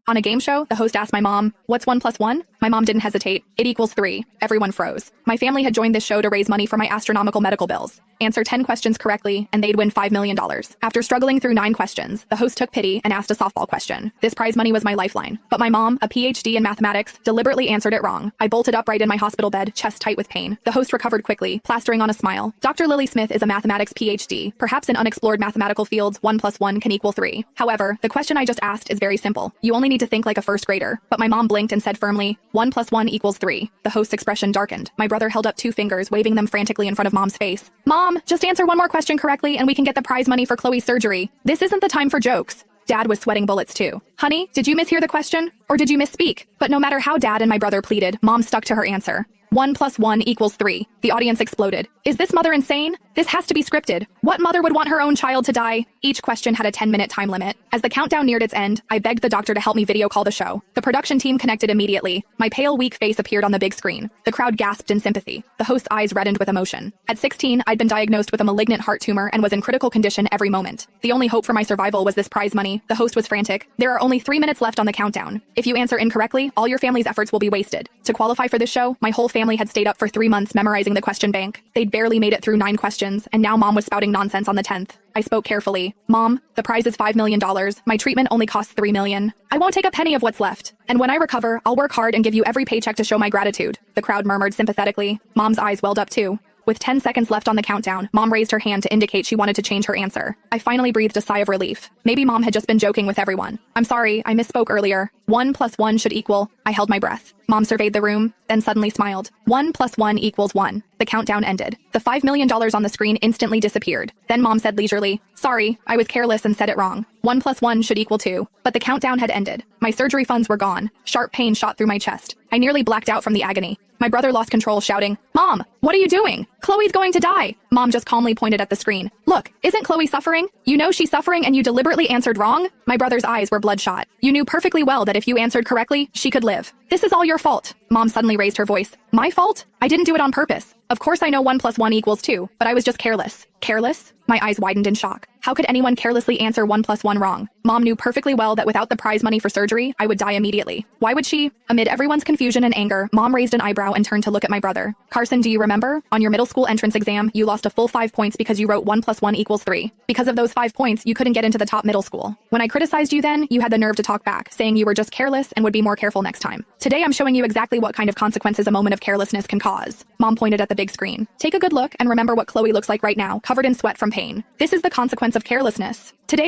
On a game show, the host asked my mom, "What's 1 plus 1?" My mom didn't hesitate. "It equals 3. Everyone froze. My family had joined this show to raise money for my astronomical medical bills. Answer 10 questions correctly, and they'd win $5 million. After struggling through 9 questions, the host took pity and asked a softball question. This prize money was my lifeline. But my mom, a PhD in mathematics, deliberately answered it wrong. I bolted upright in my hospital bed, chest tight with pain. The host recovered quickly, plastering on a smile. Dr. Lily Smith is a mathematics PhD. Perhaps in unexplored mathematical fields, 1 plus 1 can equal 3. However, the question I just asked is very simple. You only need to think like a first grader. But my mom blinked and said firmly, 1 plus 1 equals 3. The host's expression darkened. My brother held up 2 fingers, waving them frantically in front of mom's face. "Mom, just answer one more question correctly and we can get the prize money for Chloe's surgery. This isn't the time for jokes." Dad was sweating bullets too. "Honey, did you mishear the question? Or did you misspeak?" But no matter how Dad and my brother pleaded, Mom stuck to her answer. 1 plus 1 equals 3. The audience exploded. Is this mother insane? This has to be scripted. What mother would want her own child to die? Each question had a 10-minute time limit. As the countdown neared its end, I begged the doctor to help me video call the show. The production team connected immediately. My pale, weak face appeared on the big screen. The crowd gasped in sympathy. The host's eyes reddened with emotion. At 16, I'd been diagnosed with a malignant heart tumor and was in critical condition every moment. The only hope for my survival was this prize money. The host was frantic. "There are only 3 minutes left on the countdown. If you answer incorrectly, all your family's efforts will be wasted." To qualify for this show, my whole family had stayed up for 3 months memorizing the question bank. They'd barely made it through 9 questions, and now Mom was spouting nonsense on the 10th. I spoke carefully. "Mom, the prize is $5 million. My treatment only costs $3 million. I won't take a penny of what's left. And when I recover, I'll work hard and give you every paycheck to show my gratitude." The crowd murmured sympathetically. Mom's eyes welled up too. With 10 seconds left on the countdown, Mom raised her hand to indicate she wanted to change her answer. I finally breathed a sigh of relief. Maybe Mom had just been joking with everyone. "I'm sorry, I misspoke earlier. 1 plus 1 should equal..." I held my breath. Mom surveyed the room, then suddenly smiled. 1 plus 1 equals 1. The countdown ended. The $5 million on the screen instantly disappeared. Then Mom said leisurely, "Sorry, I was careless and said it wrong. 1 plus 1 should equal 2. But the countdown had ended. My surgery funds were gone. Sharp pain shot through my chest. I nearly blacked out from the agony. My brother lost control, shouting, "Mom, what are you doing? Chloe's going to die." Mom just calmly pointed at the screen. "Look, isn't Chloe suffering? You know she's suffering and you deliberately answered wrong?" My brother's eyes were bloodshot. "You knew perfectly well that if you answered correctly, she could live. This is all your fault." Mom suddenly raised her voice. "My fault? I didn't do it on purpose. Of course I know 1 plus 1 equals 2, but I was just careless." Careless? My eyes widened in shock. How could anyone carelessly answer 1 plus 1 wrong? Mom knew perfectly well that without the prize money for surgery, I would die immediately. Why would she? Amid everyone's confusion and anger, Mom raised an eyebrow and turned to look at my brother. "Carson, do you remember? On your middle school entrance exam, you lost a full 5 points because you wrote 1 plus 1 equals 3. Because of those 5 points, you couldn't get into the top middle school. When I criticized you then, you had the nerve to talk back, saying you were just careless and would be more careful next time. Today I'm showing you exactly what kind of consequences a moment of carelessness can cause." Mom pointed at the big screen. "Take a good look and remember what Chloe looks like right now, covered in sweat from pain. This is the consequence of carelessness. Today